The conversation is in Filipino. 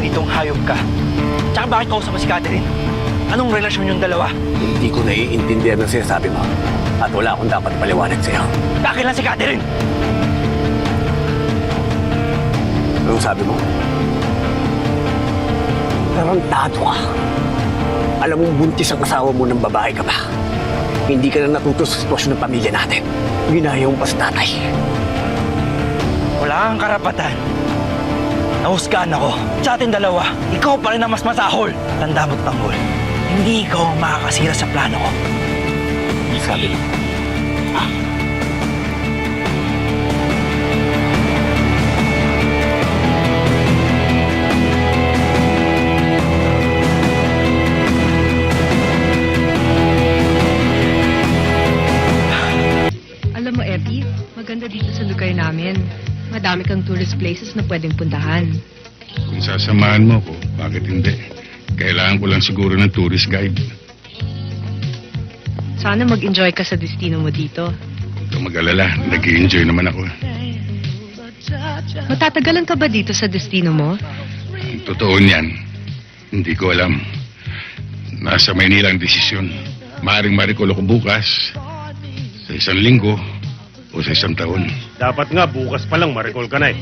Itong hayop ka. Tsaka bakit kausap mo si Catherine? Anong relasyon yung dalawa? Hindi ko naiintindihan ang sinasabi mo. At wala akong dapat paliwanag sa'yo. Bakit lang si Catherine? Anong sabi mo? Tarantado ka. Alam mong buntis ang asawa mo ng babae ka pa. Hindi ka na natuto sa sitwasyon ng pamilya natin. Ginaya mo pa sa tatay. Wala kang karapatan. Nahusgahan ako. Sa ating dalawa, ikaw pa rin ang mas masahol. Tanda mo't tanggol. Hindi ikaw ang makakasira sa plano ko. Sabi mo. Alam mo, Epi, maganda dito sa lugar namin. Madami kang tourist places na pwedeng puntahan. Kung sasamahan mo ko, bakit hindi? Kailangan ko lang siguro ng tourist guide. Sana mag-enjoy ka sa destino mo dito. Huwag kang mag-alala, nag-i-enjoy naman ako. Matatagalan ka ba dito sa destino mo? Ang totoo niyan, hindi ko alam. Nasa Maynila ang desisyon. Maaring marikolo ko bukas, sa 1 linggo, o sa 1 taon. Dapat nga bukas pa lang ma-recall ka na eh.